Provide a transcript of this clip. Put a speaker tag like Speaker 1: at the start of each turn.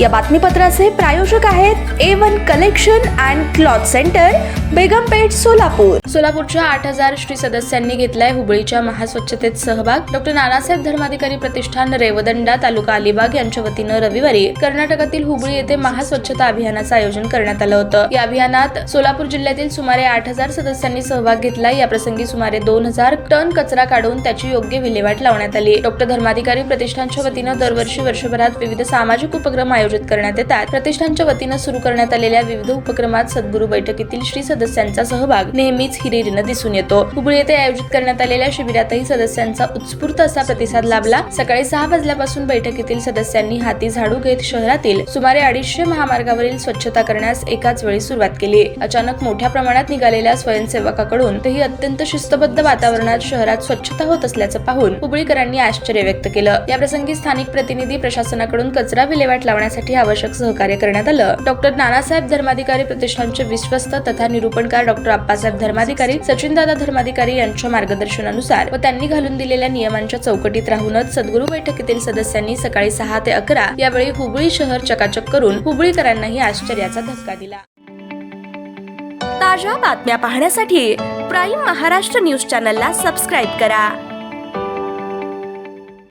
Speaker 1: या बातमीपत्राचे प्रायोजक आहेत A1 collection and cloth centre, Begampeth, Solapur. सोलापूरच्या 8000 श्री सदस्यांनी घेतलाय हुबळीच्या महास्वच्छतेत सहभाग। डॉक्टर नानासाहेब धर्माधिकारी प्रतिष्ठान, रेवदंडा, तालुका अलिबाग यांच्या वतीनं रविवारी कर्नाटकातील हुबळी येथे महास्वच्छता अभियानाचं आयोजन करण्यात आलं होतं। या अभियानात सोलापूर जिल्ह्यातील सुमारे 8000 सदस्यांनी सहभाग घेतला। या प्रसंगी सुमारे 2000 टन कचरा काढून त्याची योग्य विल्हेवाट लावण्यात आली। डॉक्टर धर्माधिकारी प्रतिष्ठानच्या वतीनं दरवर्षी वर्षभरात विविध सामाजिक उपक्रम आयोजित करण्यात येतात। प्रतिष्ठानच्या वतीनं सुरू करण्यात आलेल्या विविध उपक्रमात सद्गुरू बैठकीतील श्री सदस्यांचा सहभाग नेहमीच हिरिरीनं दिसून येतो। हुबळी येथे आयोजित करण्यात आलेल्या शिबिरातही सदस्यांचा उत्स्फूर्त असा प्रतिसाद लाभला। सकाळी 6 वाजल्यापासून बैठकीतील सदस्यांनी हाती झाडू घेत शहरातील सुमारे 250 महामार्गावरील स्वच्छता करण्यास एकाच वेळी सुरुवात केली। अचानक मोठ्या प्रमाणात निघालेल्या स्वयंसेवकाकडून तेही अत्यंत शिस्तबद्ध वातावरणात शहरात स्वच्छता होत असल्याचं पाहून हुबळीकरांनी आश्चर्य व्यक्त केलं। या प्रसंगी स्थानिक प्रतिनिधी प्रशासनाकडून कचरा विल्हेवाट लावण्यासाठी आवश्यक सहकार्य करण्यात आलं। डॉक्टर नानासाहेब धर्माधिकारी प्रतिष्ठानचे विश्वस्त तथा निरूपणकार डॉक्टर आप्पासाहेब धर्माधिकारी, सचिनदादा धर्माधिकारी यांच्या मार्गदर्शनानुसार व त्यांनी घालून दिलेल्या नियमांच्या चौकटीत राहूनच सद्गुरू बैठकीतील सदस्यांनी सकाळी 6 ते 11 यावेळी हुबळी शहर चकाचक करून हुबळीकरांनाही आश्चर्याचा धक्का दिला। ताज्या बातम्या पाहण्यासाठी प्राईम महाराष्ट्र न्यूज चॅनलला सबस्क्राईब करा।